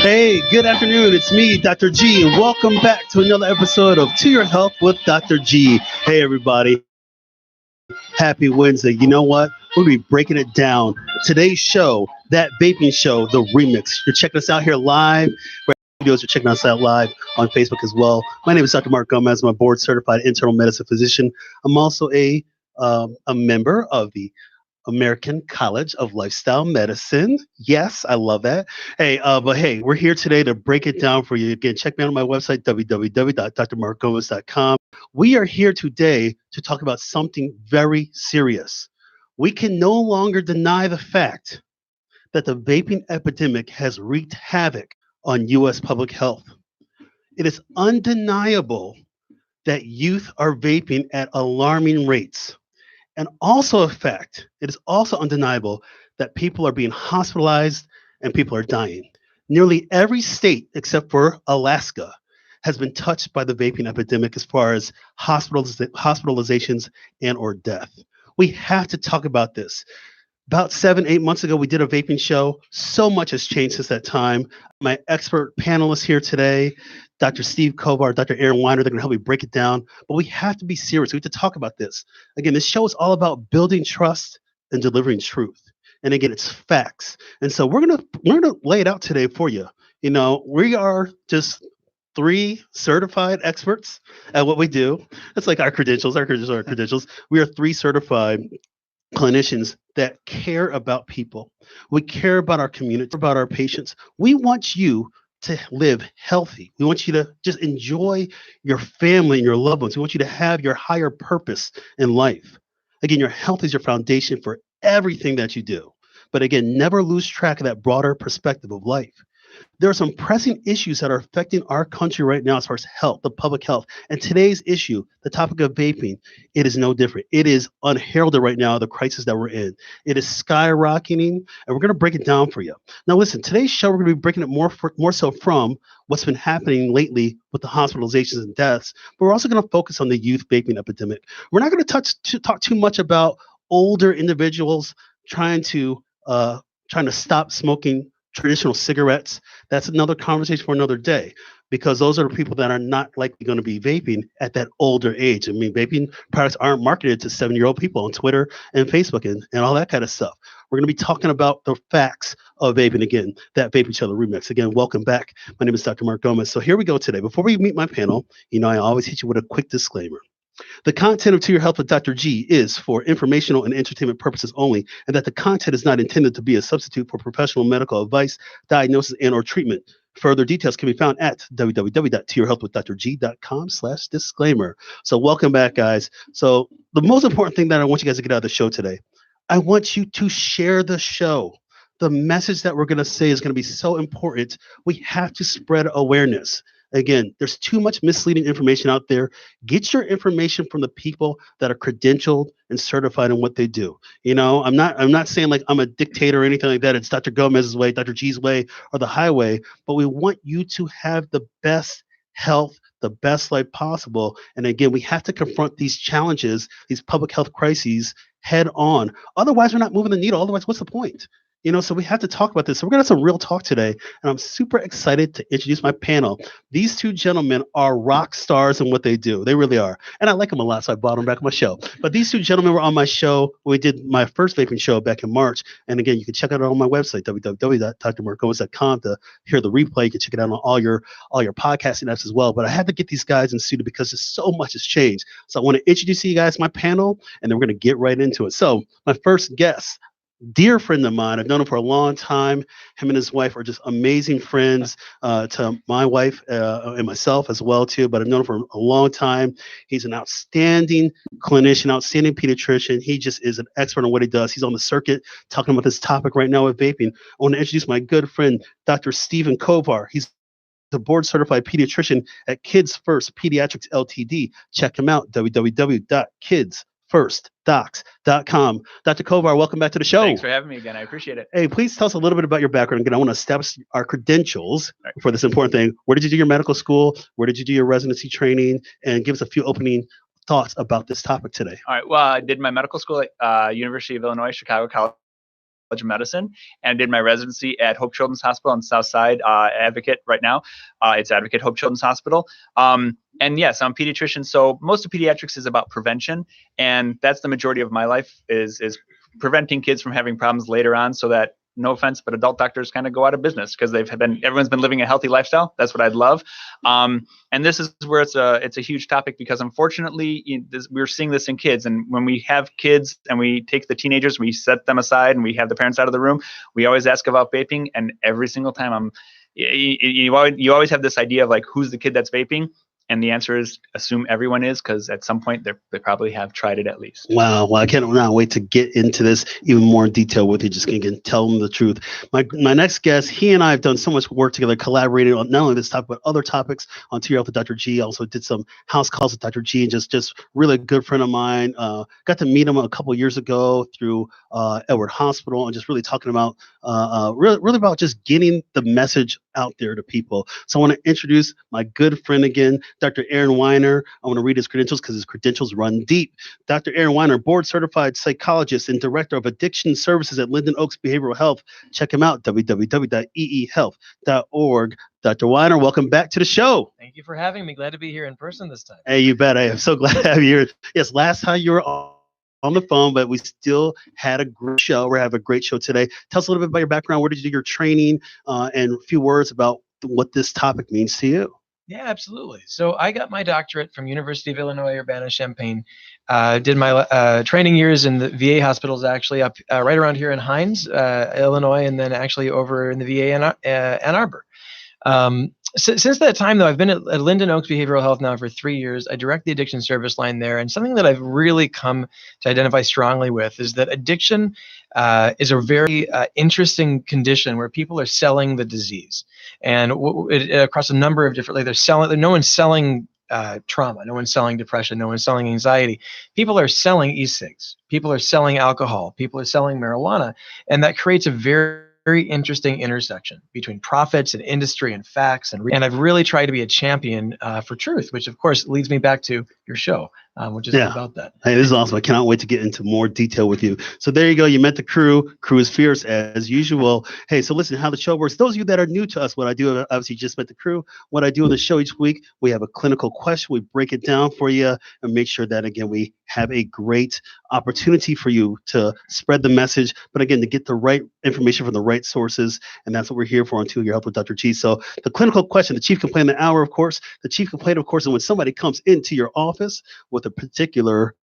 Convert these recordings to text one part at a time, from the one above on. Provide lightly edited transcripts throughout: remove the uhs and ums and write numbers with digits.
Hey, good afternoon. It's me, Dr. G, and welcome back to another episode of To Your Health with Dr. G. Hey, everybody. Happy Wednesday. You know what? We'll be breaking it down. Today's show, that vaping show, the remix. You're checking us out here live. Videos, you're checking us out live on Facebook as well. My name is Dr. Mark Gomez. I'm a board certified internal medicine physician. I'm also a member of the American College of Lifestyle Medicine. Yes, I love that. But hey, we're here today to break it down for you. Again, check me out on my website, www.drmarkgomez.com. We are here today to talk about something very serious. We can no longer deny the fact that the vaping epidemic has wreaked havoc on U.S. public health. It is undeniable that youth are vaping at alarming rates. And also a fact, it is also undeniable that people are being hospitalized and people are dying. Nearly every state except for Alaska has been touched by the vaping epidemic as far as hospitalizations and or death. We have to talk about this. About 7, 8 months ago, we did a vaping show. So much has changed since that time. My expert panelists here today, Dr. Steve Kovar, Dr. Aaron Weiner, they're going to help me break it down. But we have to be serious. We have to talk about this. Again, this show is all about building trust and delivering truth. And again, it's facts. And so we're gonna lay it out today for you. You know, we are just three certified experts at what we do. It's like our credentials. Our credentials are our credentials. We are three certified clinicians that care about people. We care about our community, about our patients. We want you to live healthy. We want you to just enjoy your family and your loved ones. We want you to have your higher purpose in life. Again, your health is your foundation for everything that you do. But again, never lose track of that broader perspective of life. There are some pressing issues that are affecting our country right now as far as health, the public health. And today's issue, the topic of vaping, it is no different. It is unheralded right now, the crisis that we're in. It is skyrocketing, and we're going to break it down for you. Now, listen, today's show, we're going to be breaking it more so from what's been happening lately with the hospitalizations and deaths, but we're also going to focus on the youth vaping epidemic. We're not going to talk too much about older individuals trying to stop smoking traditional cigarettes. That's another conversation for another day because those are the people that are not likely going to be vaping at that older age. I mean, vaping products aren't marketed to 7-year-old people on Twitter and Facebook and all that kind of stuff. We're going to be talking about the facts of vaping again, that Vape Each Other remix. Again, welcome back. My name is Dr. Mark Gomez. So here we go today. Before we meet my panel, you know, I always hit you with a quick disclaimer. The content of To Your Health with Dr. G is for informational and entertainment purposes only, and that the content is not intended to be a substitute for professional medical advice, diagnosis, and or treatment. Further details can be found at www.toyourhealthwithdrg.com/disclaimer. So welcome back, guys. So the most important thing that I want you guys to get out of the show today, I want you to share the show. The message that we're going to say is going to be so important. We have to spread awareness. Again, there's too much misleading information out there. Get your information from the people that are credentialed and certified in what they do. You know, I'm not saying like I'm a dictator or anything like that. It's Dr. Gomez's way, Dr. G's way, or the highway, but we want you to have the best health, the best life possible. And again, we have to confront these challenges, these public health crises head on. Otherwise, we're not moving the needle. Otherwise, what's the point? You know, so we have to talk about this. So we're going to have some real talk today, and I'm super excited to introduce my panel. These two gentlemen are rock stars in what they do. They really are. And I like them a lot, so I brought them back on my show. But these two gentlemen were on my show. We did my first vaping show back in March. And again, you can check it out on my website, www.drmarkgomez.com, to hear the replay. You can check it out on all your podcasting apps as well. But I had to get these guys in studio because there's so much has changed. So I want to introduce you guys my panel, and then we're going to get right into it. So my first guest, dear friend of mine. I've known him for a long time. Him and his wife are just amazing friends to my wife and myself as well too. But I've known him for a long time. He's an outstanding clinician, outstanding pediatrician. He just is an expert on what he does. He's on the circuit talking about this topic right now with vaping. I want to introduce my good friend, Dr. Stephen Kovar. He's a board certified pediatrician at Kids First Pediatrics Ltd. Check him out, www.kidsfirstdocs.com. Dr. Kovar, welcome back to the show. Thanks for having me again. I appreciate it. Hey, please tell us a little bit about your background. Again, I want to establish our credentials for this important thing. Where did you do your medical school? Where did you do your residency training? And give us a few opening thoughts about this topic today. All right. Well, I did my medical school at University of Illinois, Chicago College of Medicine and did my residency at Hope Children's Hospital on the South Side, Advocate right now. It's Advocate Hope Children's Hospital. And yes, I'm a pediatrician. So most of pediatrics is about prevention. And that's the majority of my life is preventing kids from having problems later on, so that, no offense, but adult doctors kind of go out of business because everyone's been living a healthy lifestyle. That's what I'd love. And this is where it's a huge topic, because unfortunately we're seeing this in kids. And when we have kids and we take the teenagers, we set them aside and we have the parents out of the room, we always ask about vaping. And every single time you always have this idea of like, who's the kid that's vaping? And the answer is assume everyone is, because at some point they probably have tried it at least. Wow. Well, I cannot wait to get into this even more in detail with you. Just can tell them the truth. My next guest, he and I have done so much work together, collaborated on not only this topic, but other topics on To Your Health with Dr. G. Also did some house calls with Dr. G, and just really a good friend of mine. Got to meet him a couple of years ago through Edward Hospital, and just really talking about really about just getting the message out there to people. So I want to introduce my good friend again, Dr. Aaron Weiner. I want to read his credentials because his credentials run deep. Dr. Aaron Weiner, board certified psychologist and director of addiction services at Linden Oaks Behavioral Health. Check him out, www.eehealth.org. Dr. Weiner, welcome back to the show. Thank you for having me. Glad to be here in person this time. Hey, you bet. I am so glad to have you here. Yes, last time you were on the phone, but we still had a great show. We're having a great show today. Tell us a little bit about your background. Where did you do your training? And a few words about what this topic means to you. Yeah, absolutely. So I got my doctorate from University of Illinois, Urbana-Champaign. Did my training years in the VA hospitals, actually up right around here in Hines, Illinois, and then actually over in the VA in Ann Arbor. Since that time, though, I've been at Linden Oaks Behavioral Health now for 3 years. I direct the addiction service line there. And something that I've really come to identify strongly with is that addiction is a very interesting condition where people are selling the disease. And across a number of different, no one's selling trauma, no one's selling depression, no one's selling anxiety. People are selling e-cigs. People are selling alcohol. People are selling marijuana. And that creates a very interesting intersection between profits and industry and facts. And I've really tried to be a champion for truth, which of course leads me back to your show, which is all about that. Hey, this is awesome. I cannot wait to get into more detail with you. So there you go. You met the crew. Crew is fierce as usual. Hey, so listen, how the show works. Those of you that are new to us, what I do, obviously just met the crew. What I do on the show each week, we have a clinical question. We break it down for you and make sure that, again, we have a great opportunity for you to spread the message, but again, to get the right information from the right sources. And that's what we're here for on To Your Health with Dr. G. So the clinical question, the chief complaint of the hour, of course, the chief complaint, of course, is when somebody comes into your office with a particular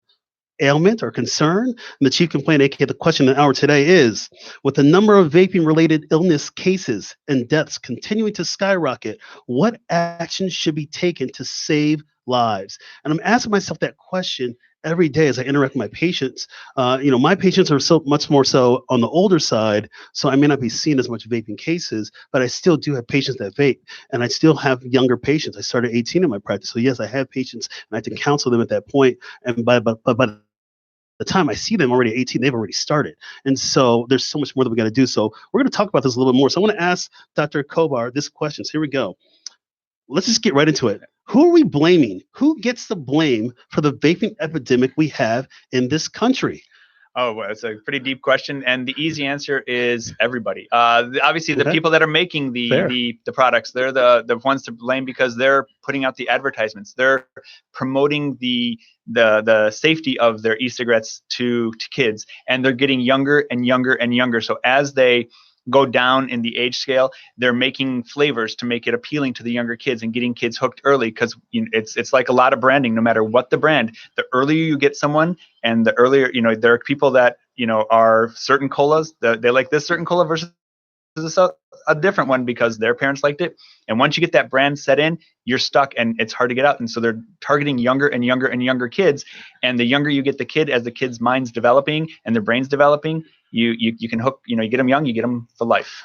ailment or concern. And the chief complaint, aka the question of the hour today, is, with the number of vaping related illness cases and deaths continuing to skyrocket, what action should be taken to save lives? And I'm asking myself that question every day as I interact with my patients. My patients are so much more so on the older side, so I may not be seeing as much vaping cases, but I still do have patients that vape, and I still have younger patients. I started 18 in my practice, so yes, I have patients, and I have to counsel them at that point. And by the time I see them already 18, they've already started. And so there's so much more that we got to do. So we're going to talk about this a little bit more. So I want to ask Dr. Kobar this question. So here we go. Let's just get right into it. Who are we blaming? Who gets the blame for the vaping epidemic we have in this country? Oh, well, it's a pretty deep question, and the easy answer is everybody. Obviously, the people that are making the products, they're the ones to blame because they're putting out the advertisements. They're promoting the safety of their e-cigarettes to kids, and they're getting younger and younger and younger. So as they go down in the age scale, they're making flavors to make it appealing to the younger kids and getting kids hooked early, because it's like a lot of branding. No matter what the brand, the earlier you get someone, and the earlier, there are people that are certain colas, they like this certain cola versus a different one because their parents liked it. And once you get that brand set in, you're stuck and it's hard to get out. And so they're targeting younger and younger and younger kids. And the younger you get the kid, as the kid's mind's developing and their brain's developing, you can hook, you get them young, you get them for life.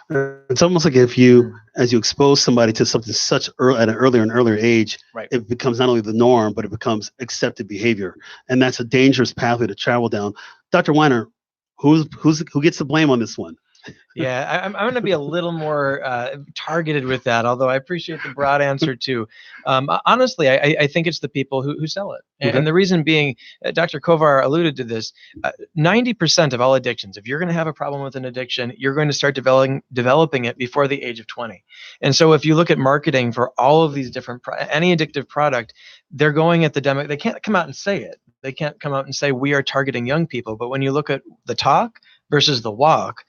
It's almost like as you expose somebody to something at an earlier and earlier age, right, it becomes not only the norm, but it becomes accepted behavior. And that's a dangerous pathway to travel down. Dr. Weiner, who gets the blame on this one? Yeah, I'm going to be a little more targeted with that, although I appreciate the broad answer too. Honestly, I think it's the people who sell it. And the reason being, Dr. Kovar alluded to this, 90% of all addictions, if you're going to have a problem with an addiction, you're going to start developing it before the age of 20. And so if you look at marketing for all of these different, any addictive product, they're going at the demo. They can't come out and say it. They can't come out and say, we are targeting young people. But when you look at the talk versus the walk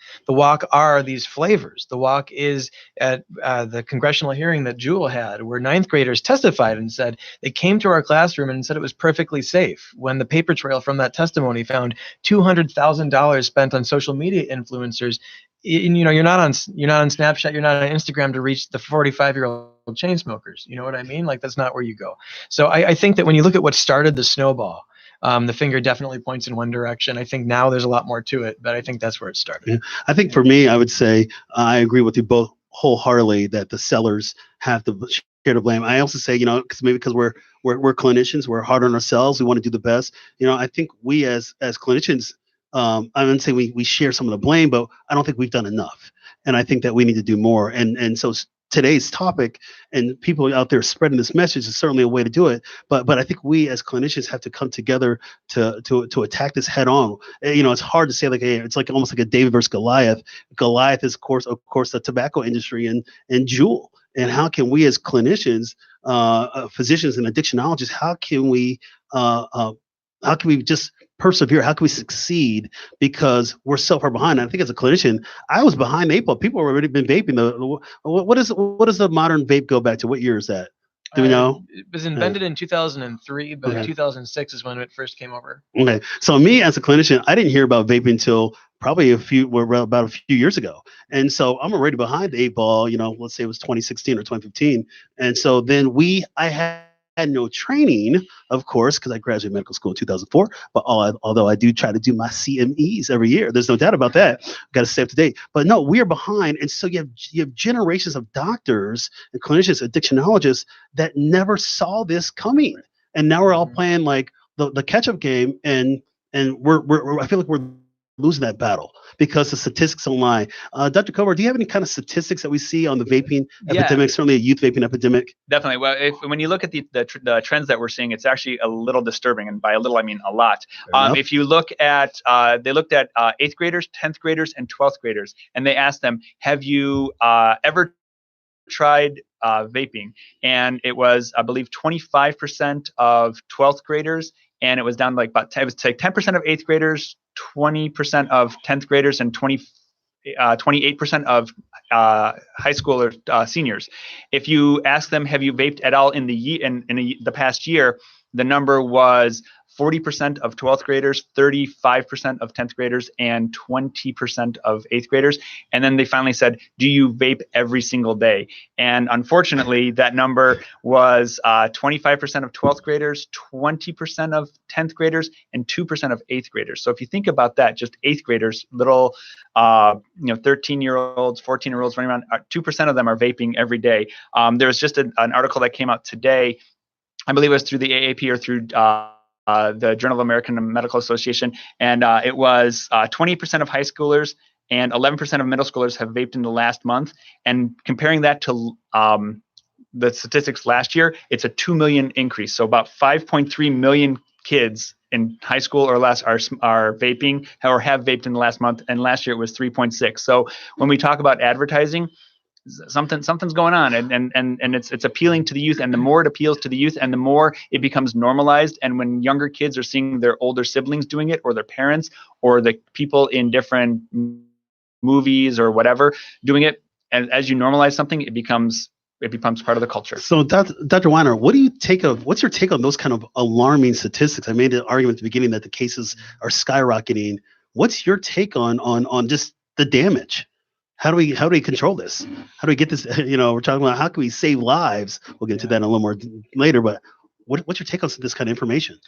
are these flavors. The walk is at the congressional hearing that Jewel had, where ninth graders testified and said they came to our classroom and said it was perfectly safe. When the paper trail from that testimony found $200,000 spent on social media influencers, you're not on Snapchat, you're not on Instagram to reach the 45-year-old chain smokers. You know what I mean? Like, that's not where you go. So I think that when you look at what started the snowball, the finger definitely points in one direction. I think now there's a lot more to it, but I think that's where it started. Yeah. I think for me, I would say I agree with you both wholeheartedly that the sellers have to share the blame. I also say, because we're clinicians, we're hard on ourselves, we want to do the best. I think we as clinicians, I wouldn't say we share some of the blame, but I don't think we've done enough. And I think that we need to do more. And so today's topic and people out there spreading this message is certainly a way to do it. But I think we as clinicians have to come together to attack this head on. It's hard to say, like, hey, it's like almost like a David versus Goliath. Goliath is of course the tobacco industry and Juul. And how can we as clinicians, physicians and addictionologists, how can we just persevere? How can we succeed? Because we're so far behind. And I think as a clinician, I was behind the 8 ball. People have already been vaping. What does the modern vape go back to? What year is that? Do we know? It was invented in 2003, but in 2006 is when it first came over. Okay. So me as a clinician, I didn't hear about vaping until probably about a few years ago. And so I'm already behind the 8 ball, let's say it was 2016 or 2015. And so then I had no training, of course, because I graduated medical school in 2004. But although I do try to do my CMEs every year, there's no doubt about that. Got to stay up to date. But no, we are behind, and so you have generations of doctors and clinicians, addictionologists that never saw this coming, and now we're all playing like the catch-up game, and we're I feel like we're losing that battle because the statistics don't lie. Dr. Kovar, do you have any kind of statistics that we see on the vaping epidemic, certainly a youth vaping epidemic? Definitely. Well, when you look at the trends that we're seeing, it's actually a little disturbing. And by a little, I mean a lot. If you look at, they looked at 8th graders, 10th graders, and 12th graders, and they asked them, have you ever tried vaping? And it was, I believe, 25% of 12th graders, and it was down like it was like 10% of 8th graders, 20% of 10th graders, and 28% of high school or seniors. If you ask them, have you vaped at all in the past year, the number was 40% of 12th graders, 35% of 10th graders, and 20% of 8th graders. And then they finally said, do you vape every single day? And unfortunately, that number was 25% of 12th graders, 20% of 10th graders, and 2% of 8th graders. So if you think about that, just 8th graders, little 13-year-olds, 14-year-olds running around, 2% of them are vaping every day. There was just an article that came out today, I believe it was through the AAP or through the Journal of American Medical Association, and it was 20% of high schoolers and 11% of middle schoolers have vaped in the last month. And comparing that to the statistics last year, it's a 2 million increase. So about 5.3 million kids in high school or less are vaping or have vaped in the last month, and last year it was 3.6. So when we talk about advertising, something's going on, and it's appealing to the youth, and the more it appeals to the youth and the more it becomes normalized. And when younger kids are seeing their older siblings doing it, or their parents, or the people in different movies or whatever doing it, and as you normalize something, it becomes part of the culture. So Dr. Weiner, what's your take on those kind of alarming statistics? I made the argument at the beginning that the cases are skyrocketing. What's your take on just the damage? How do we control this? How do we get this? We're talking about how can we save lives? We'll get into that in a little more later. But what's your take on this kind of information?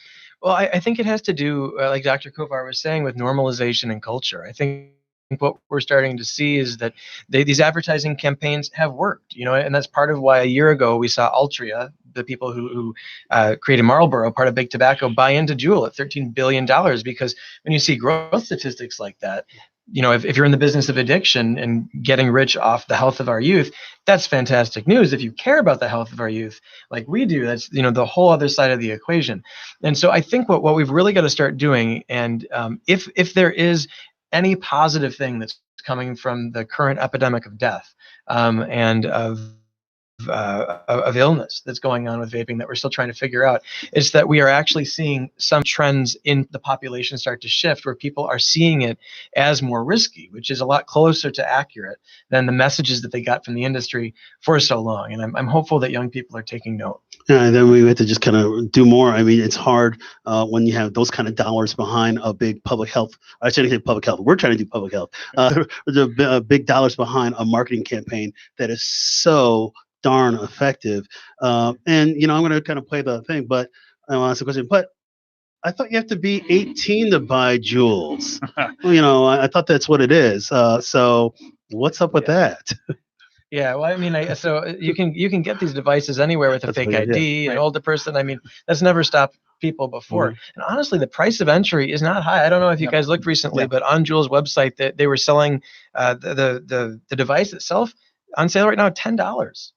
Well, I think it has to do, like Dr. Kovar was saying, with normalization and culture. I think what we're starting to see is that these advertising campaigns have worked, and that's part of why a year ago we saw Altria, the people who created Marlboro, part of Big Tobacco, buy into Juul at $13 billion, because when you see growth statistics like that, if you're in the business of addiction and getting rich off the health of our youth, that's fantastic news. If you care about the health of our youth, like we do, that's, the whole other side of the equation. And so I think what we've really got to start doing, and if there is any positive thing that's coming from the current epidemic of death and of illness that's going on with vaping that we're still trying to figure out, is that we are actually seeing some trends in the population start to shift where people are seeing it as more risky, which is a lot closer to accurate than the messages that they got from the industry for so long. And I'm hopeful that young people are taking note. Yeah, and then we have to just kind of do more. I mean, it's hard when you have those kind of dollars behind a big public health. I shouldn't say public health. We're trying to do public health. The big dollars behind a marketing campaign that is so darn effective. And I'm going to kind of play the thing, but I want to ask the question. But I thought you have to be 18 to buy Juuls. I thought that's what it is. So what's up with that? Yeah, well, I mean, so you can get these devices anywhere with a fake ID, an older person. I mean, that's never stopped people before. And honestly, the price of entry is not high. I don't know if you guys looked recently, but on Juul's website, that they were selling the device itself on sale right now at $10.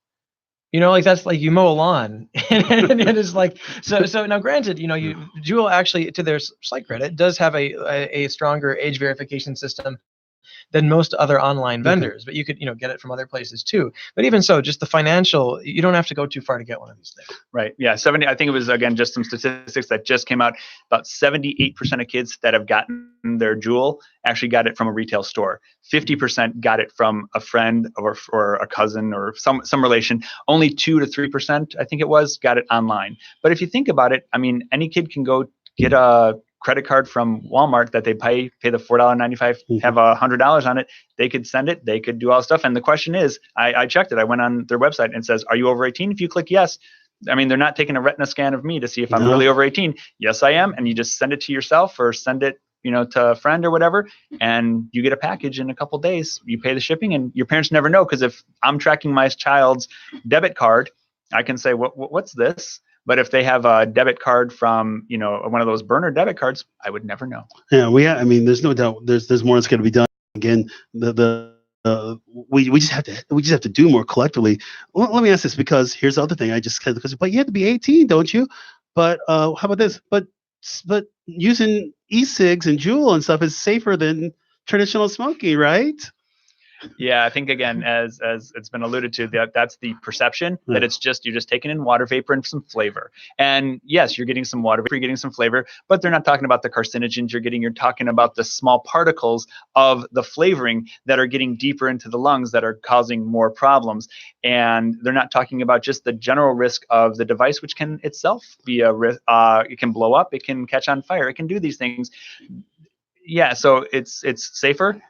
That's like you mow a lawn, and it is like so. Now, granted, Juul actually, to their slight credit, does have a stronger age verification system than most other online vendors, but you could, get it from other places too. But even so, just the financial, you don't have to go too far to get one of these things. Right. Yeah. 70, I think it was, again, just some statistics that just came out. About 78% of kids that have gotten their Juul actually got it from a retail store. 50% got it from a friend or a cousin or some relation. Only 2 to 3%, I think it was, got it online. But if you think about it, I mean, any kid can go get a credit card from Walmart that they pay the $4.95, have $100 on it. They could send it. They could do all stuff. And the question is, I checked it. I went on their website and it says, are you over 18? If you click yes, I mean, they're not taking a retina scan of me to see if I'm really over 18. Yes, I am. And you just send it to yourself or send it, to a friend or whatever, and you get a package in a couple days. You pay the shipping, and your parents never know, because if I'm tracking my child's debit card, I can say, what's this? But if they have a debit card from, one of those burner debit cards, I would never know. Yeah, I mean, there's no doubt there's more that's going to be done. Again, we just have to do more collectively. Well, let me ask this, because here's the other thing. But you have to be 18, don't you? But how about this? But using e-cigs and Juul and stuff is safer than traditional smoking, right? Yeah, I think, again, as it's been alluded to, that's the perception that you're just taking in water vapor and some flavor. And yes, you're getting some water vapor, you're getting some flavor, but they're not talking about the carcinogens you're talking about the small particles of the flavoring that are getting deeper into the lungs that are causing more problems. And they're not talking about just the general risk of the device, which can itself be a risk. It can blow up, it can catch on fire, it can do these things. Yeah, so it's safer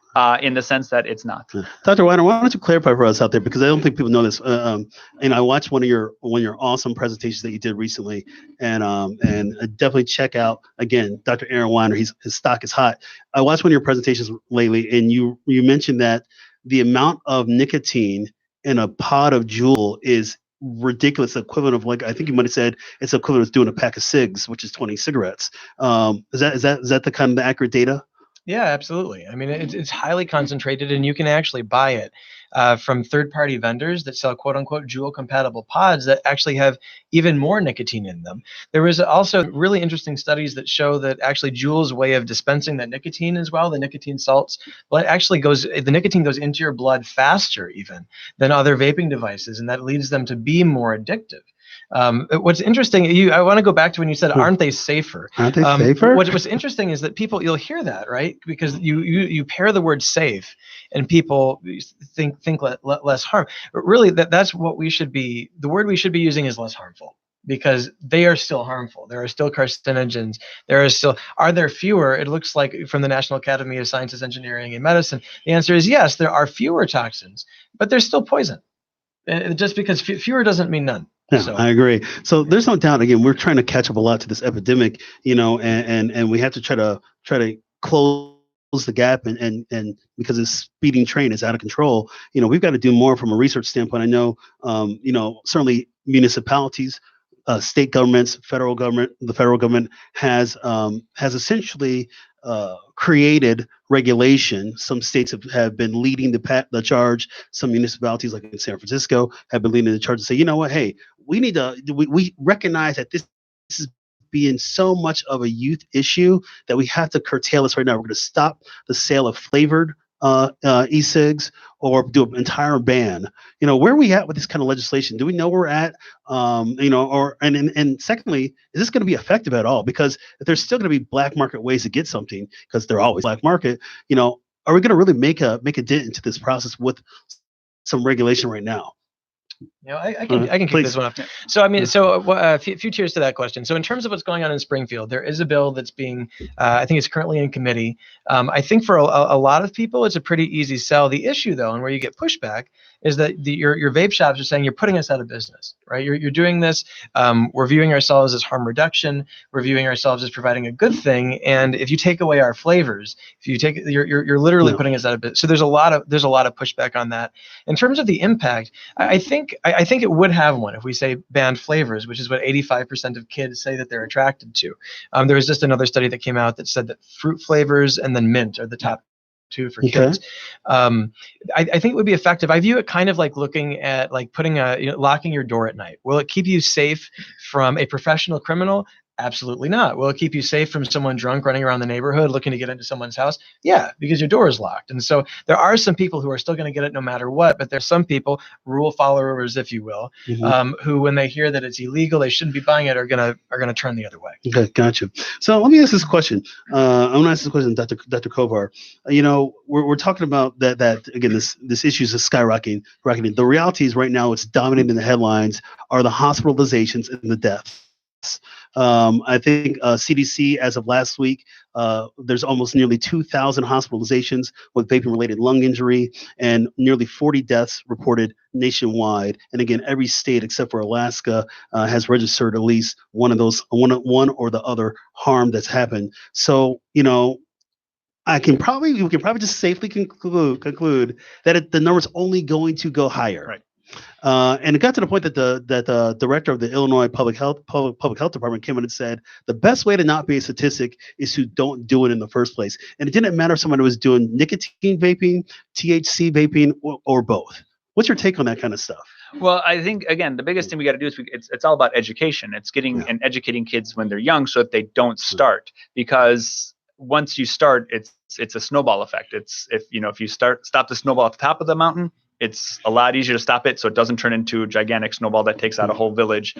in the sense that it's not. Dr. Weiner, why don't you clarify for us out there, because I don't think people know this. And I watched one of your awesome presentations that you did recently, and definitely check out, again, Dr. Aaron Weiner. His stock is hot. I watched one of your presentations lately, and you mentioned that the amount of nicotine in a pod of Juul is ridiculous, equivalent of, like, I think you might have said it's equivalent to doing a pack of cigs, which is 20 cigarettes. Is that the kind of the accurate data? Yeah, absolutely. I mean, it's highly concentrated, and you can actually buy it from third-party vendors that sell quote-unquote Juul-compatible pods that actually have even more nicotine in them. There was also really interesting studies that show that actually Juul's way of dispensing that nicotine as well, the nicotine salts, the nicotine goes into your blood faster even than other vaping devices, and that leads them to be more addictive. What's interesting, I want to go back to when you said, aren't they safer? Aren't they safer? What's interesting is that you'll hear that, right? Because you pair the word safe, and people think less harm. But really, that's what we should be. The word we should be using is less harmful, because they are still harmful. There are still carcinogens. Are there fewer? It looks like from the National Academy of Sciences, Engineering, and Medicine, the answer is yes, there are fewer toxins, but there's still poison. Just because fewer doesn't mean none. Yeah, so. I agree. So there's no doubt, again, we're trying to catch up a lot to this epidemic, and we have to try to close the gap, and because this speeding train is out of control, we've got to do more from a research standpoint. I know, certainly municipalities state governments, the federal government has essentially created regulation. Some states have been leading the charge. Some municipalities, like in San Francisco, have been leading the charge to say, you know what, hey, we recognize that this is being so much of a youth issue that we have to curtail this right now. We're going to stop the sale of flavored e-cigs or do an entire ban. Where are we at with this kind of legislation? Do we know where we're at? And secondly, is this going to be effective at all? Because if there's still going to be black market ways to get something, because they're always black market, are we going to really make a dent into this process with some regulation right now? I can kick this one off. So I mean, a few tiers to that question. So in terms of what's going on in Springfield, there is a bill that's being, I think it's currently in committee. I think for a lot of people, it's a pretty easy sell. The issue, though, and where you get pushback, is that your vape shops are saying you're putting us out of business, right? You're doing this. We're viewing ourselves as harm reduction. We're viewing ourselves as providing a good thing. And if you take away our flavors, if you take, you're literally putting us out of business. So there's a lot of pushback on that. In terms of the impact, I think it would have one if we say banned flavors, which is what 85% of kids say that they're attracted to. There was just another study that came out that said that fruit flavors and then mint are the top two for kids. I think it would be effective. I view it kind of like looking at like putting locking your door at night. Will it keep you safe from a professional criminal? Absolutely not. Will it keep you safe from someone drunk running around the neighborhood looking to get into someone's house? Yeah, because your door is locked. And so there are some people who are still going to get it no matter what, but there's some people, rule followers, if you will, who when they hear that it's illegal, they shouldn't be buying it, are gonna turn the other way. Okay, gotcha. So let me ask this question. I'm gonna ask this question, Dr. Kovar. We're talking about that again. This issue is skyrocketing. The reality is right now, it's dominating the headlines are the hospitalizations and the deaths. I think CDC, as of last week, there's almost nearly 2,000 hospitalizations with vaping-related lung injury and nearly 40 deaths reported nationwide. And again, every state except for Alaska has registered at least one of those, one or the other harm that's happened. So, we can probably just safely conclude that the number's only going to go higher. Right. And it got to the point that the director of the Illinois Public Health Department came in and said the best way to not be a statistic is to don't do it in the first place. And it didn't matter if someone was doing nicotine vaping, THC vaping, or both. What's your take on that kind of stuff? Well, I think, again, the biggest thing we got to do is it's all about education. It's getting and educating kids when they're young so that they don't start, because once you start, it's a snowball effect. If you stop the snowball at the top of the mountain, it's a lot easier to stop it so it doesn't turn into a gigantic snowball that takes out a whole village,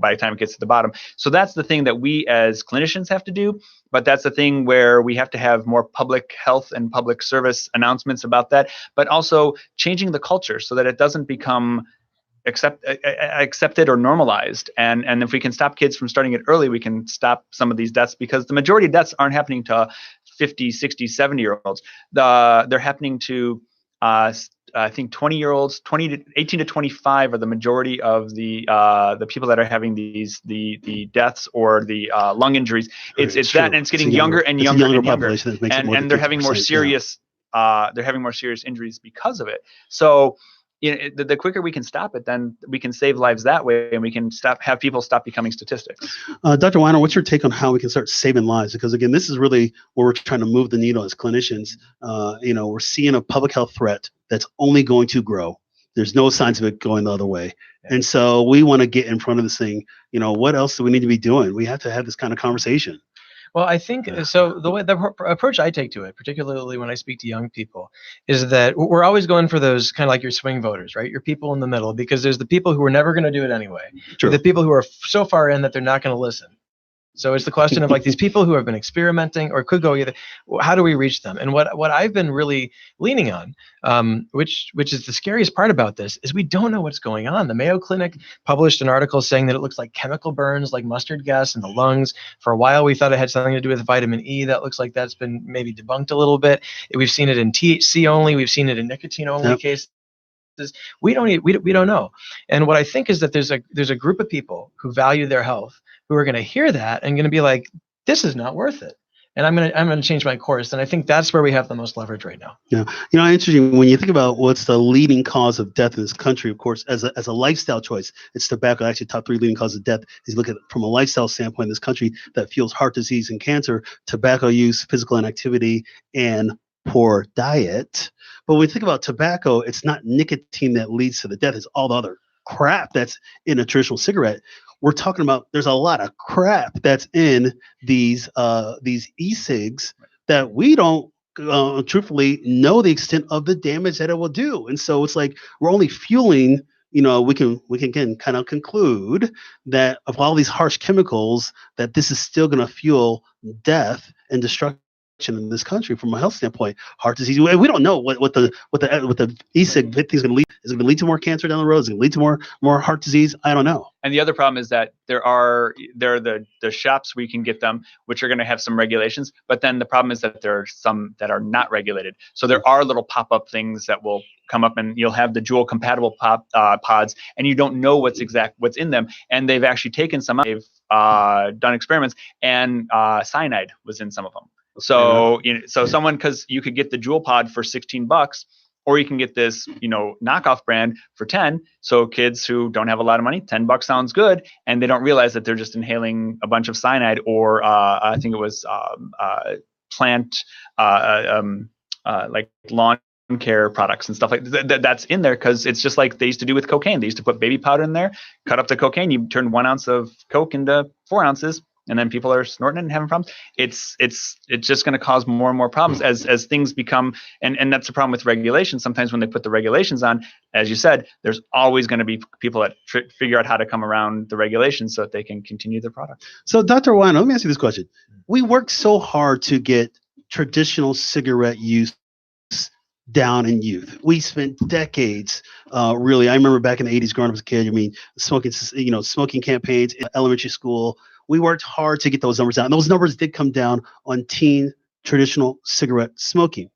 by the time it gets to the bottom. So that's the thing that we as clinicians have to do. But that's the thing where we have to have more public health and public service announcements about that, but also changing the culture so that it doesn't become accepted or normalized. And if we can stop kids from starting it early, we can stop some of these deaths, because the majority of deaths aren't happening to 50, 60, 70-year-olds. They're happening to I think 20-year-olds, 18 to 25 are the majority of the people that are having the deaths or the lung injuries. It's that, and it's getting younger and younger and younger, and they're having more serious injuries because of it. So the quicker we can stop it, then we can save lives that way, and we can have people stop becoming statistics. Dr. Weiner, what's your take on how we can start saving lives? Because again, this is really where we're trying to move the needle as clinicians. We're seeing a public health threat that's only going to grow. There's no signs of it going the other way. And so we want to get in front of this thing. What else do we need to be doing? We have to have this kind of conversation. Well, I think so. The approach I take to it, particularly when I speak to young people, is that we're always going for those kind of like your swing voters, right? Your people in the middle, because there's the people who are never going to do it anyway. The people who are so far in that they're not going to listen. So it's the question of like these people who have been experimenting or could go either. How do we reach them? And what I've been really leaning on, which is the scariest part about this, is we don't know what's going on. The Mayo Clinic published an article saying that it looks like chemical burns, like mustard gas in the lungs. For a while, we thought it had something to do with vitamin E. That looks like that's been maybe debunked a little bit. We've seen it in THC only. We've seen it in nicotine only cases. We don't know. And what I think is that there's a group of people who value their health who are going to hear that and going to be like, this is not worth it. and I'm gonna change my course. And I think that's where we have the most leverage right now. Yeah, interesting. When you think about what's the leading cause of death in this country, of course, as a lifestyle choice, it's tobacco. Actually, top 3 leading causes of death is, look at it from a lifestyle standpoint in this country that fuels heart disease and cancer: tobacco use, physical inactivity, and poor diet. But when we think about tobacco, it's not nicotine that leads to the death; it's all the other crap that's in a traditional cigarette. We're talking about there's a lot of crap that's in these e-cigs that we don't truthfully know the extent of the damage that it will do. And so it's like we're only fueling, we can again kind of conclude that of all these harsh chemicals, that this is still going to fuel death and destruction in this country from a health standpoint. Heart disease, we don't know what the e-cig thing is going to lead. Is it going to lead to more cancer down the road? Is it going to lead to more heart disease? I don't know. And the other problem is that there are the shops where you can get them, which are going to have some regulations. But then the problem is that there are some that are not regulated. So there are little pop-up things that will come up, and you'll have the Juul compatible pods, and you don't know what's in them. And they've actually taken some out. They've done experiments, and cyanide was in some of them. So so someone, because you could get the Juul pod for $16, or you can get this knockoff brand for 10. So kids who don't have a lot of money, $10 sounds good, and they don't realize that they're just inhaling a bunch of cyanide, or I think it was plant like lawn care products and stuff like that. That's in there because it's just like they used to do with cocaine. They used to put baby powder in there, cut up the cocaine. You turn 1 ounce of coke into 4 ounces. And then people are snorting it and having problems. It's just going to cause more and more problems as things become, and that's the problem with regulation. Sometimes when they put the regulations on, as you said, there's always going to be people that figure out how to come around the regulations so that they can continue their product. So Dr. Wine, let me ask you this question. We worked so hard to get traditional cigarette use down in youth. We spent decades, really. I remember back in the 80s growing up as a kid, smoking campaigns in elementary school. We worked hard to get those numbers down. And those numbers did come down on teen traditional cigarette smoking.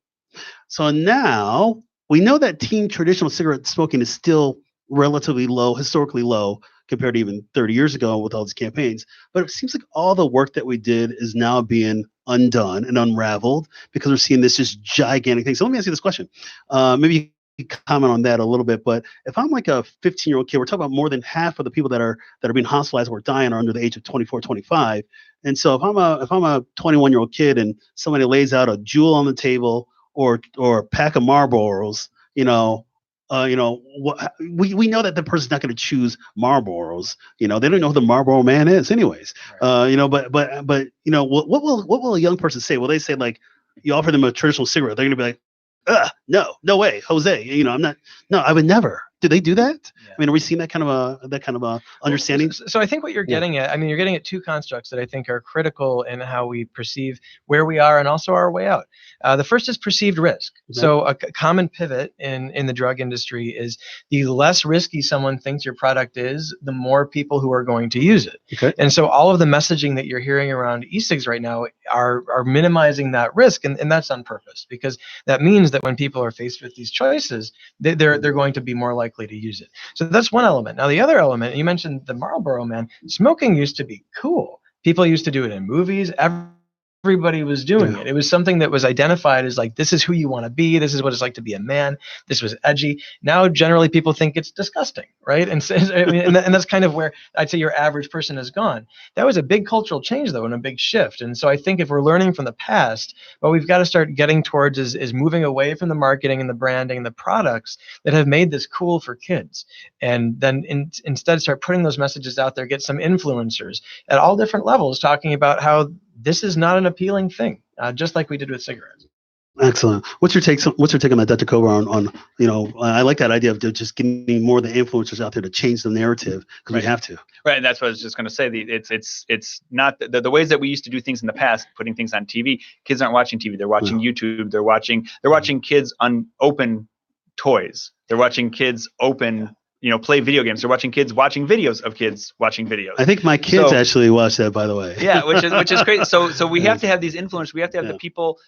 So now we know that teen traditional cigarette smoking is still relatively low, historically low, compared to even 30 years ago with all these campaigns. But it seems like all the work that we did is now being undone and unraveled because we're seeing this just gigantic thing. So let me ask you this question. Maybe you can comment on that a little bit, but if I'm like a 15-year-old kid, we're talking about more than half of the people that are being hospitalized or dying are under the age of 24, 25. And so if I'm a 21-year-old kid and somebody lays out a Juul on the table or a pack of Marlboros, we know that the person's not going to choose Marlboros. They don't know who the Marlboro man is, anyways. Right. What will a young person say? Will they say, like, you offer them a traditional cigarette? They're going to be like, no way, Jose. I would never. Do they do that? Yeah. I mean, are we seeing that kind of a understanding? So I think what you're getting at, you're getting at two constructs that I think are critical in how we perceive where we are and also our way out. The first is perceived risk. Okay. So a common pivot in the drug industry is the less risky someone thinks your product is, the more people who are going to use it. Okay. And so all of the messaging that you're hearing around e-cigs right now are minimizing that risk, and that's on purpose, because that means that when people are faced with these choices, they're going to be more likely to use it. So that's one element. Now, the other element, you mentioned the Marlboro man. Smoking used to be cool. People used to do it in movies. Everybody was doing it. It was something that was identified as like, this is who you want to be. This is what it's like to be a man. This was edgy. Now, generally, people think it's disgusting, right? And that's kind of where I'd say your average person has gone. That was a big cultural change, though, and a big shift. And so I think if we're learning from the past, what we've got to start getting towards is moving away from the marketing and the branding and the products that have made this cool for kids. And then instead start putting those messages out there, get some influencers at all different levels talking about how this is not an appealing thing, just like we did with cigarettes. Excellent. What's your take on that, Dr. Kovar, on I like that idea of just getting more of the influencers out there to change the narrative, because we have to. Right, and that's what I was just going to say. It's not the ways that we used to do things in the past, putting things on TV. Kids aren't watching TV. They're watching YouTube. They're watching kids open toys. They're watching kids open play video games. They're watching kids watching videos of kids watching videos. I think my kids actually watch that, by the way. Yeah, which is great. So we have to have these influencers. We have to have the people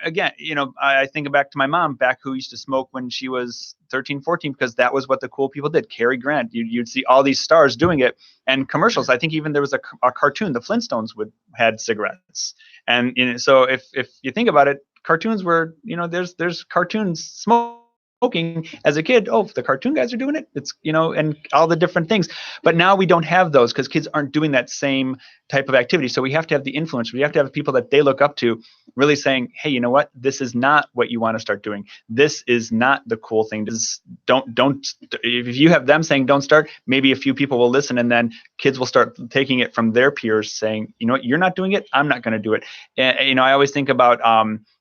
again, I think back to my mom who used to smoke when she was 13, 14, because that was what the cool people did. Cary Grant, you'd see all these stars doing it, and commercials. I think even there was a cartoon, the Flintstones had cigarettes. And so if you think about it, cartoons were, there's cartoons smoking as a kid. Oh, the cartoon guys are doing it. It's, and all the different things. But now we don't have those because kids aren't doing that same type of activity. So we have to have the influence. We have to have people that they look up to really saying, hey, you know what? This is not what you want to start doing. This is not the cool thing. Don't, if you have them saying don't start, maybe a few people will listen, and then kids will start taking it from their peers saying, you know what, you're not doing it, I'm not going to do it. And, I always think about,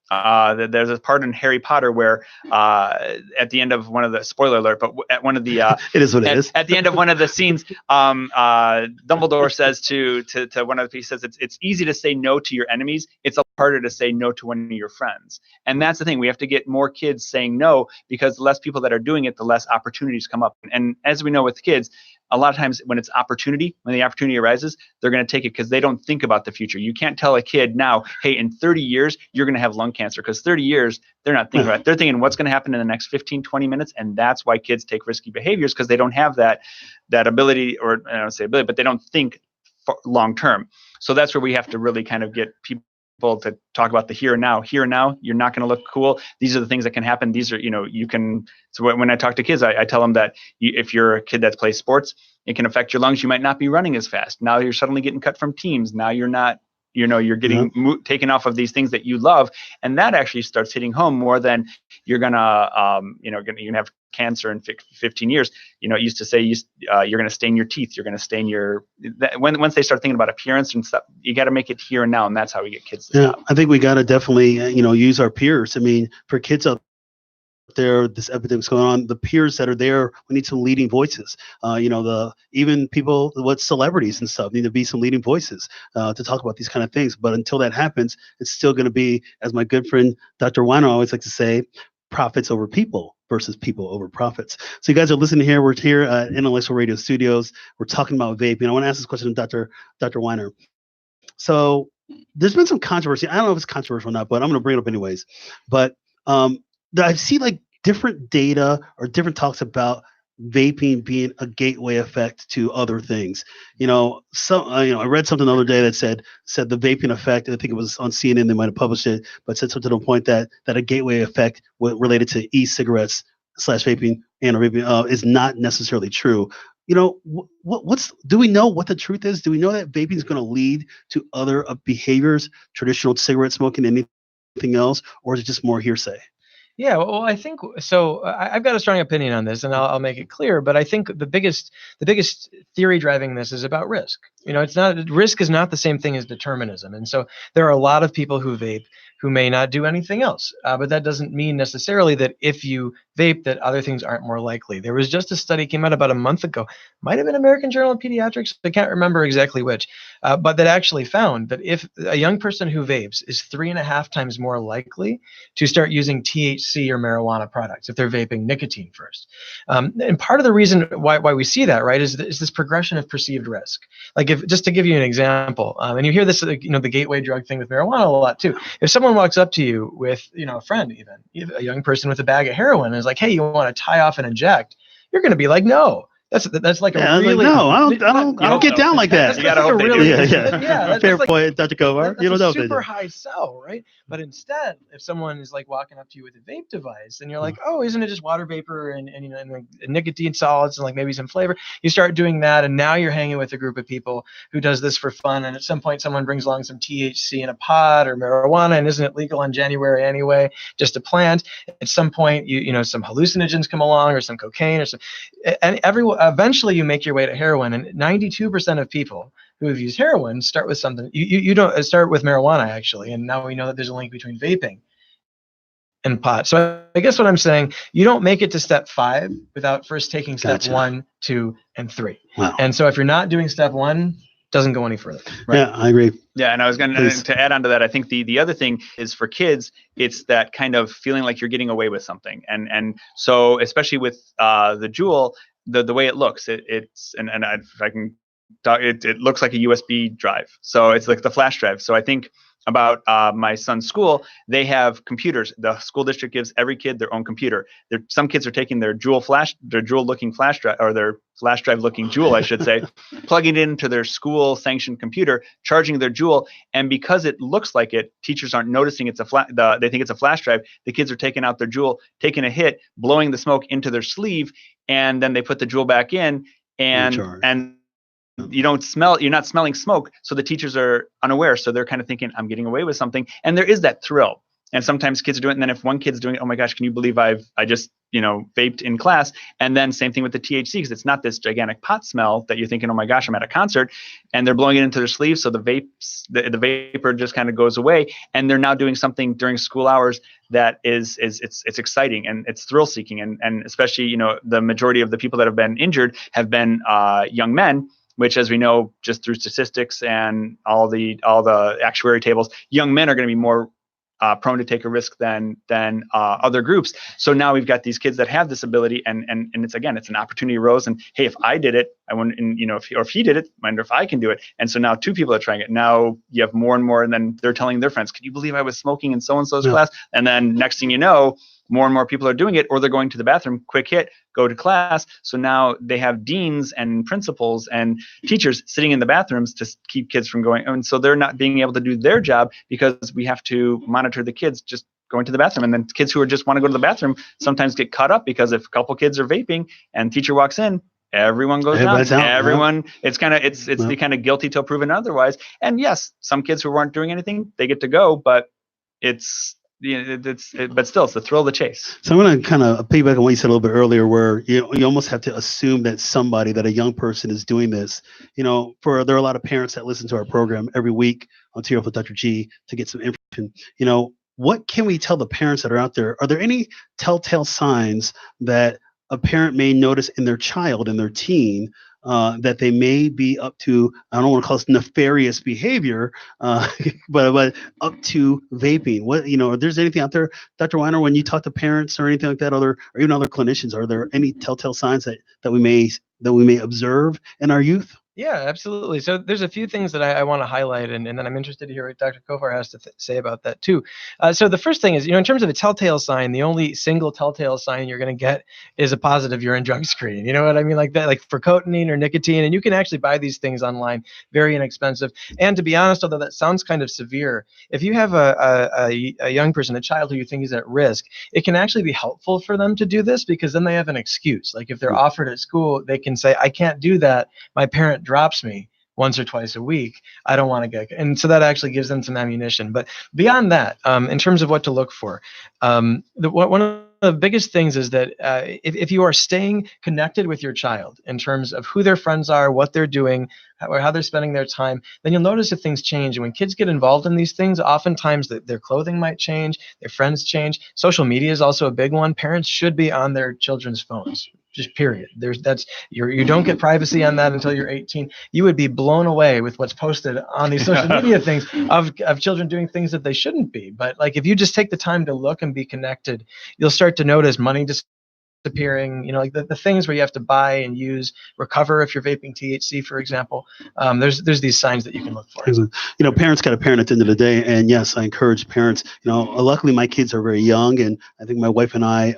there's a part in Harry Potter where at the end of one of the, spoiler alert, but at one of the it is what it is. At the end of one of the scenes, Dumbledore says to one of the, he says it's easy to say no to your enemies. It's a lot harder to say no to one of your friends. And that's the thing. We have to get more kids saying no, because the less people that are doing it, the less opportunities come up. And as we know with kids, a lot of times when the opportunity arises, they're going to take it because they don't think about the future. You can't tell a kid now, hey, in 30 years, you're going to have lung cancer, because 30 years, they're not thinking about it. They're thinking what's going to happen in the next 15, 20 minutes. And that's why kids take risky behaviors, because they don't have that ability, or I don't say ability, but they don't think long term. So that's where we have to really kind of get people to talk about the here and now. Here and now, you're not going to look cool. These are the things that can happen. These are, you can. So when I talk to kids, I tell them that if you're a kid that plays sports, it can affect your lungs. You might not be running as fast. Now you're suddenly getting cut from teams. Now you're not, you're getting taken off of these things that you love. And that actually starts hitting home more than you're going to, you're going to have cancer in 15 years. It used to say you're going to stain your teeth. You're going to stain once they start thinking about appearance and stuff, you got to make it here and now. And that's how we get kids to stop. I think we got to definitely, use our peers. I mean, for kids out there, this epidemic's going on, the peers that are there, we need some leading voices. Even people with celebrities and stuff need to be some leading voices to talk about these kind of things. But until that happens, it's still going to be, as my good friend Dr. Weiner always likes to say, profits over people versus people over profits. So you guys are listening here. We're here at Intellectual Radio Studios. We're talking about vaping. I want to ask this question to Dr. Weiner. So there's been some controversy. I don't know if it's controversial or not, but I'm going to bring it up anyways. But I see like different data or different talks about vaping being a gateway effect to other things. I read something the other day that said the vaping effect, I think it was on CNN, they might have published it, but said something to the point that a gateway effect related to e-cigarettes / vaping and vaping is not necessarily true. Do we know what the truth is? Do we know that vaping is going to lead to other behaviors, traditional cigarette smoking, anything else, or is it just more hearsay? Yeah, well, I think so. I've got a strong opinion on this, and I'll make it clear. But I think the biggest theory driving this is about risk. Risk is not the same thing as determinism, and so there are a lot of people who vape who may not do anything else. But that doesn't mean necessarily that if you vape that other things aren't more likely. There was just a study came out about a month ago, might have been American Journal of Pediatrics, I can't remember exactly which, but that actually found that if a young person who vapes is 3.5 times more likely to start using THC or marijuana products if they're vaping nicotine first. And part of the reason why we see that, right, is this progression of perceived risk. Like just to give you an example, and you hear this, the gateway drug thing with marijuana a lot too. If someone walks up to you with, a friend, even a young person with a bag of heroin, and is like, hey, you want to tie off and inject? You're going to be like, no. That's like a really no. I don't get down like that. You got to hope they do. Yeah. Fair point, Dr. Kovar. You don't know super high sell, right? But instead, if someone is like walking up to you with a vape device, and you're like, oh, isn't it just water vapor and nicotine solids and like maybe some flavor? You start doing that, and now you're hanging with a group of people who does this for fun. And at some point, someone brings along some THC in a pod or marijuana, and isn't it legal in January anyway? Just a plant. At some point, some hallucinogens come along, or some cocaine, or some, and eventually you make your way to heroin, and 92% of people who have used heroin start with something. You don't start with marijuana, actually, and now we know that there's a link between vaping and pot. So I guess what I'm saying, you don't make it to step 5 without first taking step 1, 2, and 3. Wow. And so if you're not doing step 1, doesn't go any further. Right? Yeah, I agree. Yeah, and I was going to add on to that. I think the other thing is for kids, it's that kind of feeling like you're getting away with something, and so especially with the Juul. The way it looks, it's if I can talk, it looks like a USB drive. So it's like the flash drive. So I think about my son's school. They have computers. The school district gives every kid their own computer. Some kids are taking their Juul-looking flash drive, or their flash drive-looking Juul, I should say, plugging it into their school-sanctioned computer, charging their Juul, and because it looks like it, teachers aren't noticing it's they think it's a flash drive. The kids are taking out their Juul, taking a hit, blowing the smoke into their sleeve, and then they put the Juul back in, and you're not smelling smoke, so the teachers are unaware, so they're kind of thinking, I'm getting away with something, and there is that thrill. And sometimes kids are doing it, and then if one kid's doing it, oh my gosh, can you believe I just vaped in class? And then same thing with the THC, because it's not this gigantic pot smell that you're thinking, oh my gosh, I'm at a concert, and they're blowing it into their sleeves, so the vapor just kind of goes away, and they're now doing something during school hours that it's exciting and it's thrill seeking, and especially the majority of the people that have been injured have been young men, which, as we know, just through statistics and all the actuary tables, young men are going to be more prone to take a risk than other groups. So now we've got these kids that have this ability, and it's an opportunity arose. And hey, if I did it, I wonder, if he did it, I wonder if I can do it. And so now 2 people are trying it. Now you have more and more, and then they're telling their friends, "Can you believe I was smoking in so and so's class?" And then next thing you know, more and more people are doing it, or they're going to the bathroom, quick hit, go to class. So now they have deans and principals and teachers sitting in the bathrooms to keep kids from going. And so they're not being able to do their job because we have to monitor the kids just going to the bathroom. And then kids who just want to go to the bathroom sometimes get caught up, because if a couple kids are vaping and teacher walks in, everyone goes down. Everyone, it's the kind of guilty till proven otherwise. And yes, some kids who weren't doing anything, they get to go, but but still, it's the thrill of the chase. So I'm going to kind of piggyback on what you said a little bit earlier, where you almost have to assume that a young person is doing this. There are a lot of parents that listen to our program every week on Tear Off with Dr. G to get some information. What can we tell the parents that are out there? Are there any telltale signs that a parent may notice in their child, in their teen, that they may be up to, I don't want to call this nefarious behavior, but up to vaping? What, if there's anything out there, Dr. Weiner, when you talk to parents or anything like that, or even other clinicians, are there any telltale signs that we may observe in our youth? Yeah, absolutely. So there's a few things that I want to highlight, and then I'm interested to hear what Dr. Kofar has to say about that too. So the first thing is, in terms of a telltale sign, the only single telltale sign you're going to get is a positive urine drug screen. You know what I mean? Like that, like for cotinine or nicotine, and you can actually buy these things online, very inexpensive. And to be honest, although that sounds kind of severe, if you have a young person, a child who you think is at risk, it can actually be helpful for them to do this, because then they have an excuse. Like if they're offered at school, they can say, I can't do that. My parent drops me once or twice a week. I don't want to get, and so that actually gives them some ammunition. But beyond that, in terms of what to look for, one of the biggest things is that if you are staying connected with your child in terms of who their friends are, what they're doing, or how they're spending their time, then you'll notice if things change. And when kids get involved in these things, oftentimes their clothing might change, their friends change. Social media is also a big one. Parents should be on their children's phones. Just period. You don't get privacy on that until you're 18. You would be blown away with what's posted on these social media things of children doing things that they shouldn't be. But like if you just take the time to look and be connected, you'll start to notice money disappearing. Like the things where you have to buy and use, recover if you're vaping THC, for example. There's these signs that you can look for. Parents got to parent at the end of the day, and yes, I encourage parents. Luckily my kids are very young, and I think my wife and I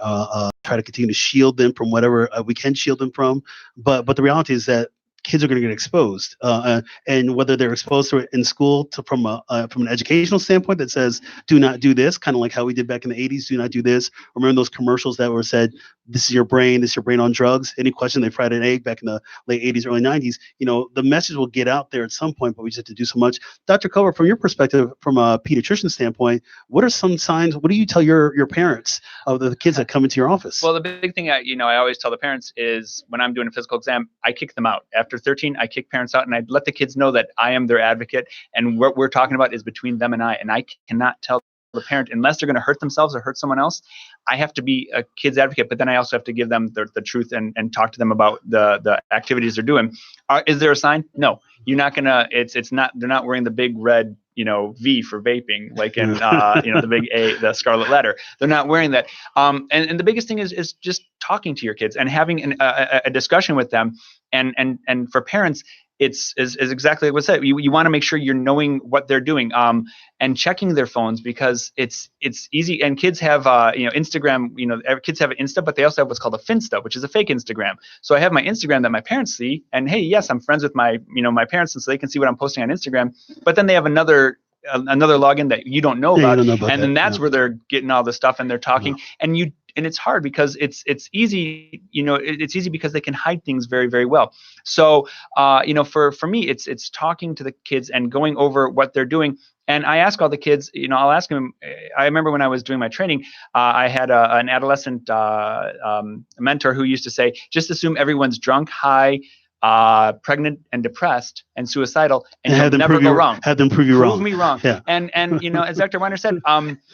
try to continue to shield them from whatever we can shield them from. But the reality is that kids are going to get exposed, and whether they're exposed to it in school from an educational standpoint that says do not do this, kind of like how we did back in the 80s, do not do this. Remember those commercials that were said, this is your brain on drugs? Any question, they fried an egg back in the late 80s, early 90s. The message will get out there at some point, but we just have to do so much. Dr. Kofar, from your perspective, from a pediatrician standpoint, what are some signs? What do you tell your parents of the kids that come into your office? Well, the big thing I always tell the parents is when I'm doing a physical exam, I kick them out. After 13, I kick parents out, and I let the kids know that I am their advocate, and what we're talking about is between them and I cannot tell the parent, unless they're going to hurt themselves or hurt someone else. I have to be a kid's advocate, but then I also have to give them the truth and talk to them about the activities they're doing. Is there a sign? No, you're not gonna. It's not. They're not wearing the big red V for vaping, like in the big A, the scarlet letter. They're not wearing that. And the biggest thing is just talking to your kids and having a discussion with them. And for parents, it's is exactly what I said. You want to make sure you're knowing what they're doing, and checking their phones, because it's easy. And kids have Instagram. Kids have an Insta, but they also have what's called a Finsta, which is a fake Instagram. So I have my Instagram that my parents see, and hey, yes, I'm friends with my parents, and so they can see what I'm posting on Instagram. But then they have another login that you don't know about, and then that's where they're getting all the stuff and they're talking, and it's hard because it's easy, it's easy because they can hide things very, very well. So for me, it's talking to the kids and going over what they're doing. And I ask all the kids, I'll ask them. I remember when I was doing my training, I had an adolescent mentor who used to say, just assume everyone's drunk, high, pregnant and depressed and suicidal, and you'll never go wrong. Have them prove you wrong. Prove me wrong. Yeah. And as Dr. Weiner said,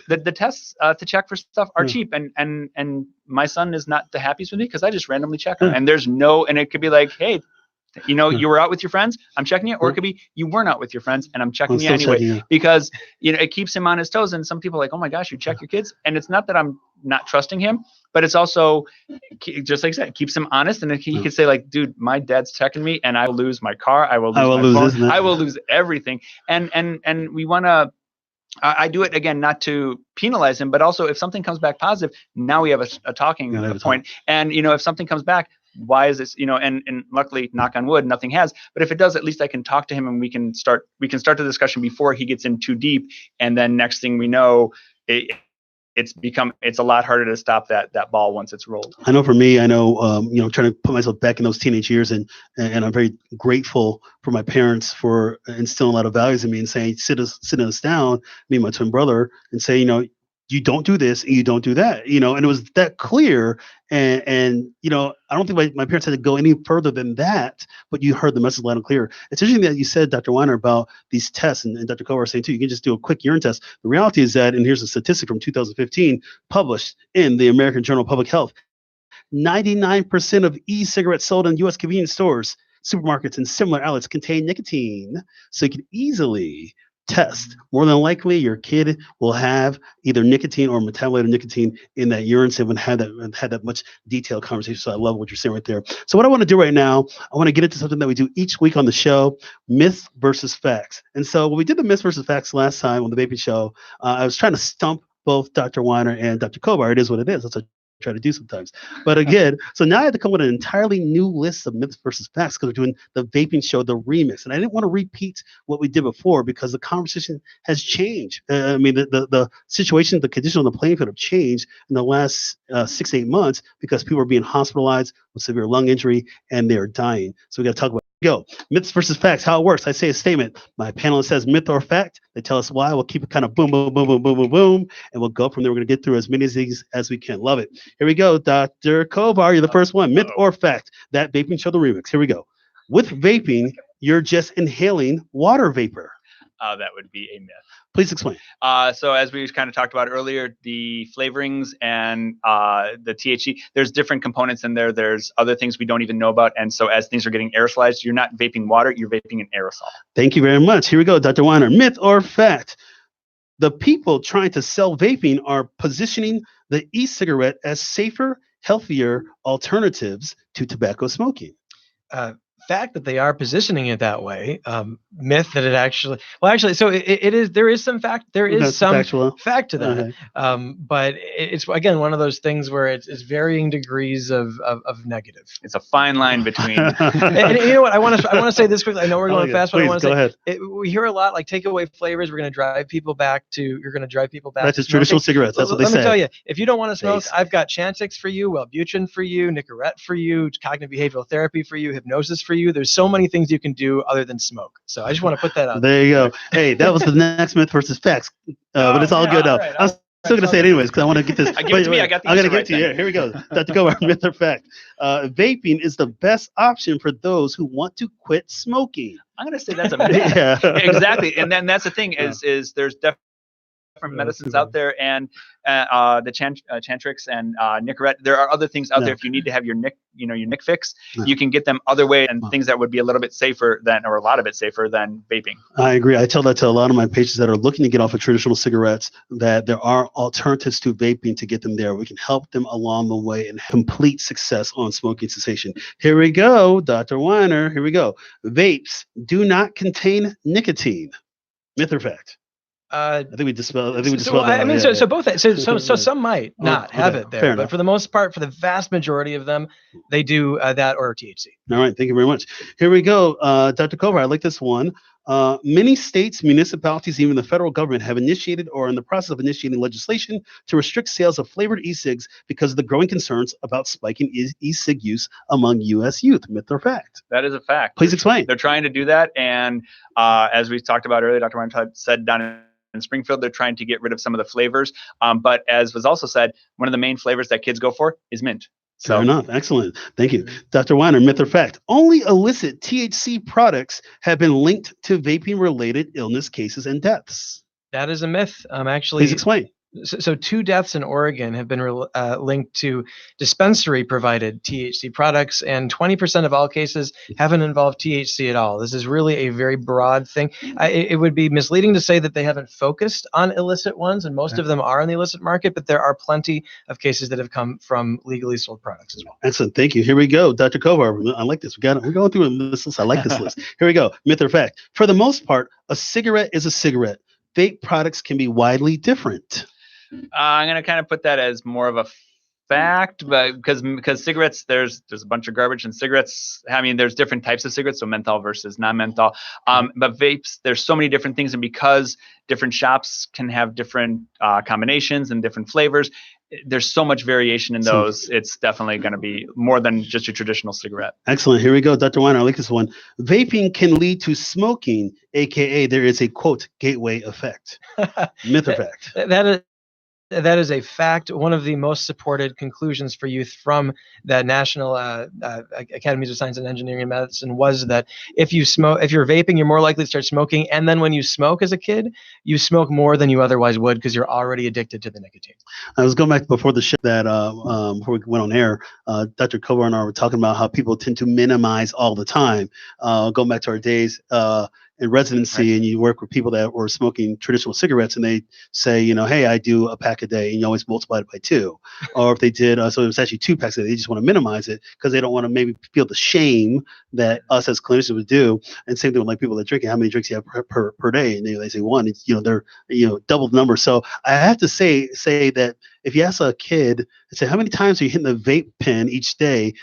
the tests to check for stuff are cheap, and my son is not the happiest with me because I just randomly check him, and and it could be like, hey, you were out with your friends, I'm checking it, or it could be you weren't out with your friends and I'm checking you anyway, because it keeps him on his toes. And some people are like, oh my gosh, you check your kids, and it's not that I'm not trusting him, but it's also, just like I said, it keeps him honest, and he could say like, dude, my dad's checking me, and I will lose my car, I will lose my phone, I will lose everything, and we want to. I do it again, not to penalize him, but also if something comes back positive, now we have a talking point. And if something comes back, why is this? And luckily, knock on wood, nothing has. But if it does, at least I can talk to him, and we can start the discussion before he gets in too deep. And then next thing we know, it's a lot harder to stop that ball once it's rolled. I know for me, trying to put myself back in those teenage years, and I'm very grateful for my parents for instilling a lot of values in me and saying, sitting us down, me and my twin brother, and say, you don't do this and you don't do that, and it was that clear. And I don't think my parents had to go any further than that, but you heard the message loud and clear. It's interesting that you said, Dr. Weiner, about these tests, and Dr. Kovar was saying too, you can just do a quick urine test. The reality is that, and here's a statistic from 2015 published in the American Journal of Public Health, 99% of e-cigarettes sold in U.S. convenience stores, supermarkets, and similar outlets contain nicotine. So you can easily test. More than likely, your kid will have either nicotine or metabolite of nicotine in that urine. So we haven't had that much detailed conversation. So I love what you're saying right there. So what I want to do right now, I want to get into something that we do each week on the show, myths versus facts. And so when we did the myths versus facts last time on the Vaping Show, I was trying to stump both Dr. Weiner and Dr. Kovar. It is what it is. That's what try to do sometimes. But again, so now I had to come with an entirely new list of myths versus facts because we're doing the Vaping Show, the remix. And I didn't want to repeat what we did before because the conversation has changed. The situation, the condition on the playing field have changed in the last 6 to 8 months because people are being hospitalized with severe lung injury and they're dying. So we got to talk about myths versus facts, how it works. I say a statement. My panelist says myth or fact. They tell us why. We'll keep it kind of boom, boom, boom, boom, boom, boom, boom. And we'll go from there. We're going to get through as many of these as we can. Love it. Here we go. Dr. Kovar, you're the first one. Myth or fact, that Vaping Show, the remix. Here we go. With vaping, you're just inhaling water vapor. That would be a myth. Please explain. So as we kind of talked about earlier, the flavorings and the THC, there's different components in there. There's other things we don't even know about. And so as things are getting aerosolized, you're not vaping water, you're vaping an aerosol. Thank you very much. Here we go, Dr. Weiner. Myth or fact? The people trying to sell vaping are positioning the e-cigarette as safer, healthier alternatives to tobacco smoking. Fact that they are positioning it that way. Myth that it actually, so it is, there is some fact, some factual fact to that. Okay. But it's, again, one of those things where it's varying degrees of negative. It's a fine line between. and you know what, I want to say this quickly. I know we're going fast, but please, I want to say, we hear a lot, like, take away flavors. You're going to drive people back to That's traditional cigarettes. That's what they say. Let me tell you, if you don't want to smoke, I've got Chantix for you, Wellbutrin for you, Nicorette for you, cognitive behavioral therapy for you, hypnosis for you. There's so many things you can do other than smoke. So I just want to put that out there. You go. Hey, that was the next myth versus facts. But it's all good now. Right, I'm still going to say it anyways because I want to get this. Give it to me. I got the answer right. Yeah, here we go. Dr. Kovar, myth or fact? Vaping is the best option for those who want to quit smoking. I'm going to say that's a myth. Yeah. Exactly. And then that's the thing is there's definitely different medicines out there, and the Chantrix and Nicorette. There are other things out there. If you need to have your Nic fix, you can get them other way, and things that would be a little bit safer than, or a lot of it safer than vaping. I agree. I tell that to a lot of my patients that are looking to get off of traditional cigarettes, that there are alternatives to vaping to get them there. We can help them along the way and complete success on smoking cessation. Here we go, Dr. Weiner. Here we go. Vapes do not contain nicotine. Myth or fact? I think we dispelled. that. So both. So some might not have it there, but for the most part, for the vast majority of them, they do that or THC. All right, thank you very much. Here we go, Dr. Kovar. I like this one. Many states, municipalities, even the federal government have initiated or are in the process of initiating legislation to restrict sales of flavored e-cigs because of the growing concerns about spiking e-cig use among U.S. youth. Myth or fact? That is a fact. Please explain. They're trying to do that, and as we talked about earlier, Dr. Weiner said down in Springfield, they're trying to get rid of some of the flavors. But as was also said, one of the main flavors that kids go for is mint. Fair enough. Excellent. Thank you. Dr. Weiner, myth or fact? Only illicit THC products have been linked to vaping-related illness cases and deaths. That is a myth. Actually, please explain. So 2 deaths in Oregon have been linked to dispensary-provided THC products, and 20% of all cases haven't involved THC at all. This is really a very broad thing. It would be misleading to say that they haven't focused on illicit ones, and most of them are in the illicit market, but there are plenty of cases that have come from legally sold products as well. Excellent. Thank you. Here we go. Dr. Kovar, I like this. We're going through this list. I like this list. Here we go. Myth or fact? For the most part, a cigarette is a cigarette. Vape products can be widely different. I'm going to kind of put that as more of a fact, but because cigarettes, there's a bunch of garbage in cigarettes. I mean, there's different types of cigarettes, so menthol versus non-menthol. But vapes, there's so many different things, and because different shops can have different combinations and different flavors, there's so much variation in those. It's definitely going to be more than just your traditional cigarette. Excellent. Here we go, Dr. Weiner. I like this one. Vaping can lead to smoking, aka there is a quote gateway effect. Myth or fact? That is a fact. One of the most supported conclusions for youth from the National Academies of Science and Engineering and Medicine was that if you're vaping, you're more likely to start smoking. And then when you smoke as a kid, you smoke more than you otherwise would because you're already addicted to the nicotine. I was going back before the show that before we went on air, Dr. Kovar and I were talking about how people tend to minimize all the time. Going back to our days in residency, and you work with people that were smoking traditional cigarettes, and they say, hey, I do a pack a day, and you always multiply it by 2. Or if they did, so it was actually 2 packs a day, they just want to minimize it because they don't want to maybe feel the shame that us as clinicians would do. And same thing with like people that drinking, how many drinks you have per day? And they say 1. It's, they're double the number. So I have to say that if you ask a kid and say, how many times are you hitting the vape pen each day?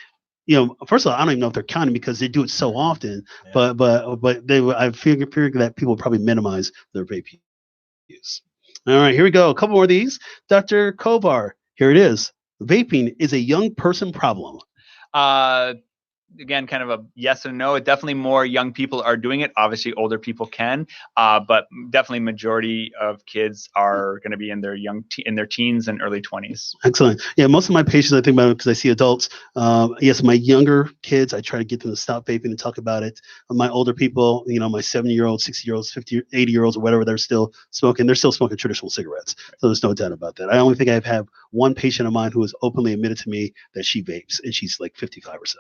First of all, I don't even know if they're counting because they do it so often. Yeah. But I figure that people probably minimize their vape use. All right, here we go. A couple more of these. Dr. Kovar, here it is. Vaping is a young person problem. Again, kind of a yes and no. Definitely more young people are doing it. Obviously, older people can, but definitely majority of kids are going to be in their in their teens and early 20s. Excellent. Yeah, most of my patients, I think about it because I see adults. Yes, my younger kids, I try to get them to stop vaping and talk about it. My older people, my 70-year-olds, 60-year-olds, 50, 80-year-olds, or whatever, they're still smoking traditional cigarettes. So there's no doubt about that. I only think I've had one patient of mine who has openly admitted to me that she vapes, and she's like 55 or so.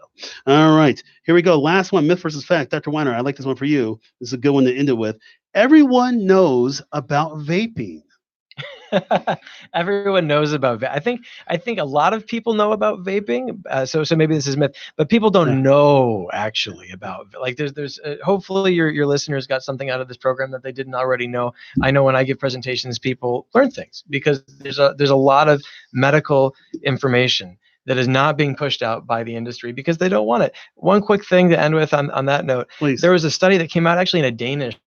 All right, here we go. Last one, myth versus fact. Dr. Weiner, I like this one for you. This is a good one to end it with. Everyone knows about vaping. Everyone knows about vaping. I think a lot of people know about vaping. So maybe this is myth, but people don't know actually about. Like there's hopefully your listeners got something out of this program that they didn't already know. I know when I give presentations, people learn things because there's a lot of medical information that is not being pushed out by the industry because they don't want it. One quick thing to end with on that note, please. There was a study that came out actually in a Danish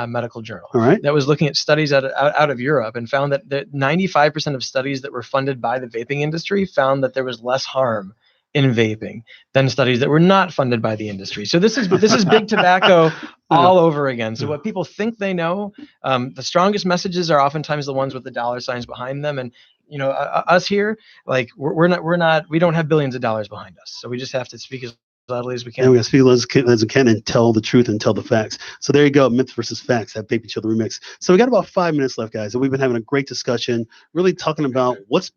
medical journal that was looking at studies out of Europe and found that 95% of studies that were funded by the vaping industry found that there was less harm in vaping than studies that were not funded by the industry. So this is big tobacco all over again. So what people think they know, the strongest messages are oftentimes the ones with the dollar signs behind them. And us here, like we don't have billions of dollars behind us. So we just have to speak as loudly as we And can. we got to speak as we can and tell the truth and tell the facts. So there you go, myths versus facts at Vaping Chill the Remix. So we got about 5 minutes left, guys, and we've been having a great discussion, really talking about what's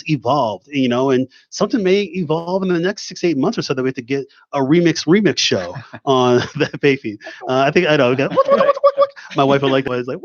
evolved, and something may evolve in the next 6 to 8 months or so that we have to get a remix show on that vaping. I know we got my wife would like to like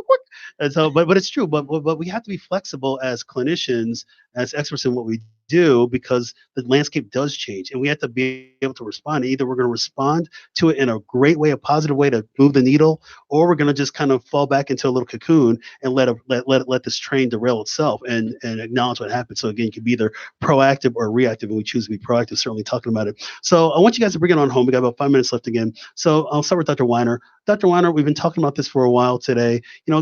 and so, but it's true. But we have to be flexible as clinicians, as experts in what we do, because the landscape does change, and we have to be able to respond. Either we're going to respond to it in a great way, a positive way to move the needle, or we're going to just kind of fall back into a little cocoon and let this train derail itself and acknowledge what happened. So again, you can be either proactive or reactive, and we choose to be proactive. Certainly talking about it. So I want you guys to bring it on home. We got about 5 minutes left again. So I'll start with Dr. Weiner. Dr. Weiner, we've been talking about this for a while today.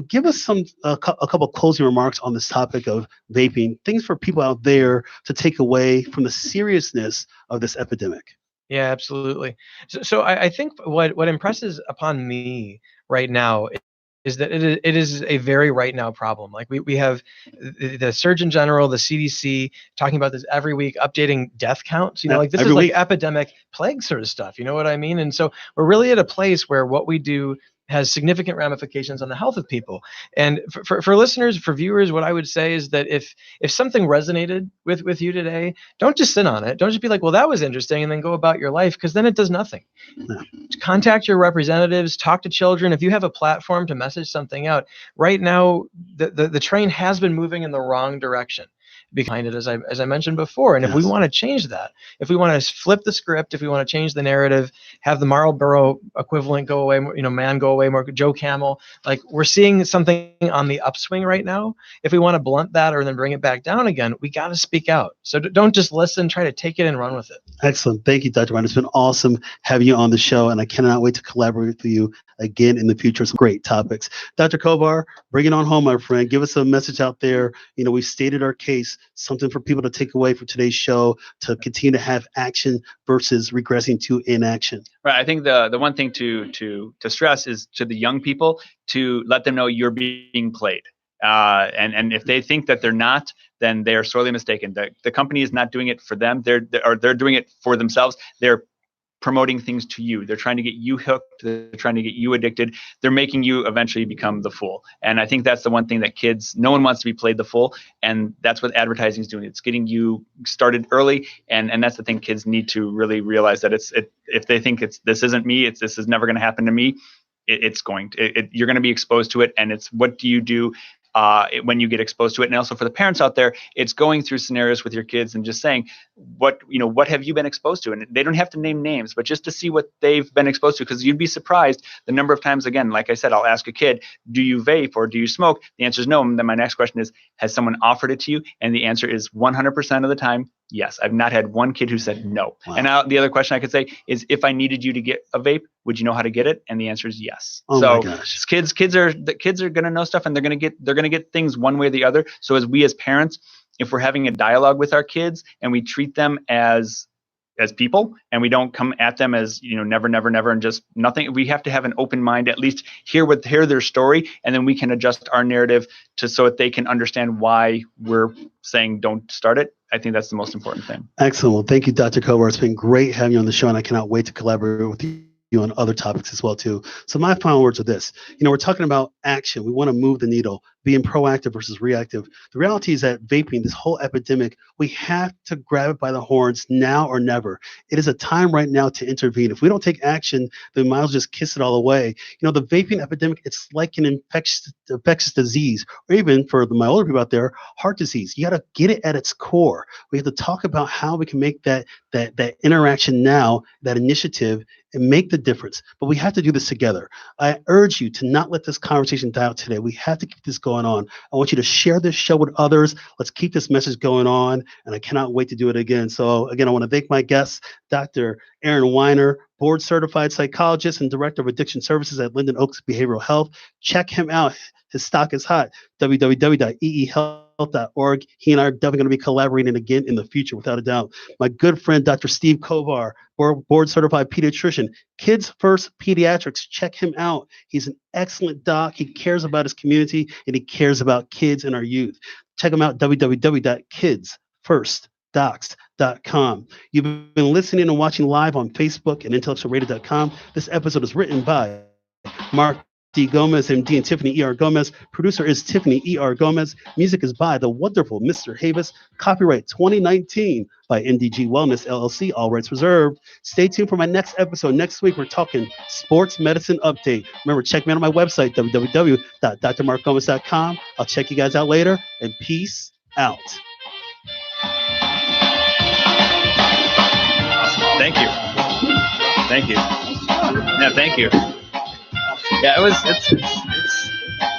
Give us a couple of closing remarks on this topic of vaping, things for people out there to take away from the seriousness of this epidemic. Yeah, absolutely. So I think what impresses upon me right now is that it is a very right now problem. Like we have the Surgeon General, the CDC talking about this every week, updating death counts. Like this is like epidemic plague sort of stuff. You know what I mean? And so we're really at a place where what we do has significant ramifications on the health of people. And for listeners, for viewers, what I would say is that if something resonated with you today, don't just sit on it. Don't just be like, well, that was interesting, and then go about your life, because then it does nothing. No. Contact your representatives, talk to children. If you have a platform to message something out, right now, the train has been moving in the wrong direction behind it, as I mentioned before. And if we want to change that, if we want to flip the script, if we want to change the narrative, have the Marlboro equivalent go away, man go away, more Joe Camel, like we're seeing something on the upswing right now. If we want to blunt that or then bring it back down again, we got to speak out. So don't just listen, try to take it and run with it. Excellent. Thank you, Dr. Ryan. It's been awesome having you on the show, and I cannot wait to collaborate with you again in the future. Some great topics. Dr. Kovar, bring it on home, my friend. Give us a message out there. We've stated our case, something for people to take away from today's show to continue to have action versus regressing to inaction. Right. I think the one thing to stress is to the young people to let them know you're being played. And if they think that they're not, then they are sorely mistaken. The company is not doing it for them. They're doing it for themselves. They're promoting things to you. They're trying to get you hooked. They're trying to get you addicted. They're making you eventually become the fool. And I think that's the one thing that no one wants to be played the fool. And that's what advertising is doing. It's getting you started early. And that's the thing kids need to really realize, that if they think this isn't me, this is never going to happen to me, you're going to be exposed to it. And it's, what do you do when you get exposed to it? And also for the parents out there, it's going through scenarios with your kids and just saying, what have you been exposed to? And they don't have to name names, but just to see what they've been exposed to, because you'd be surprised the number of times, again, like I said, I'll ask a kid, do you vape or do you smoke? The answer is no. And then my next question is, has someone offered it to you? And the answer is 100% of the time, yes. I've not had one kid who said no. Wow. And now the other question I could say is, if I needed you to get a vape, would you know how to get it? And the answer is yes. Oh so my gosh. kids are going to know stuff, and they're going to get things one way or the other. So as parents, if we're having a dialogue with our kids and we treat them as people, and we don't come at them as, never, and just nothing, we have to have an open mind, at least hear their story, and then we can adjust our narrative so that they can understand why we're saying don't start it. I think that's the most important thing. Excellent. Well, thank you, Dr. Kovar. It's been great having you on the show, and I cannot wait to collaborate with you on other topics as well too. So my final words are this: we're talking about action. We want to move the needle, being proactive versus reactive. The reality is that vaping, this whole epidemic, we have to grab it by the horns now or never. It is a time right now to intervene. If we don't take action, then we might as well just kiss it all away. The vaping epidemic, it's like an infectious disease, or even for my older people out there, heart disease. You got to get it at its core. We have to talk about how we can make that interaction now, that initiative, and make the difference. But we have to do this together. I urge you to not let this conversation die out today. We have to keep this going on. I want you to share this show with others. Let's keep this message going on, and I cannot wait to do it again. So again, I want to thank my guests, Dr. Aaron Weiner, board certified psychologist and director of addiction services at Linden Oaks Behavioral Health. Check him out. His stock is hot. www.eehealth.org. He and I are definitely going to be collaborating again in the future, without a doubt. My good friend, Dr. Steve Kovar, board certified pediatrician, Kids First Pediatrics. Check him out. He's an excellent doc. He cares about his community, and he cares about kids and our youth. Check him out, www.kidsfirst.org. docs.com. You've been listening and watching live on Facebook and IntellectualRadio.com. This episode is written by Mark D. Gomez, MD, and Tiffany E.R. Gomez. Producer is Tiffany E.R. Gomez. Music is by the wonderful Mr. Havis. Copyright 2019 by NDG Wellness, LLC. All rights reserved. Stay tuned for my next episode. Next week, we're talking sports medicine update. Remember, check me out on my website, www.drmarkgomez.com. I'll check you guys out later, and peace out. Thank you. Thank you. Yeah, thank you. Yeah, it's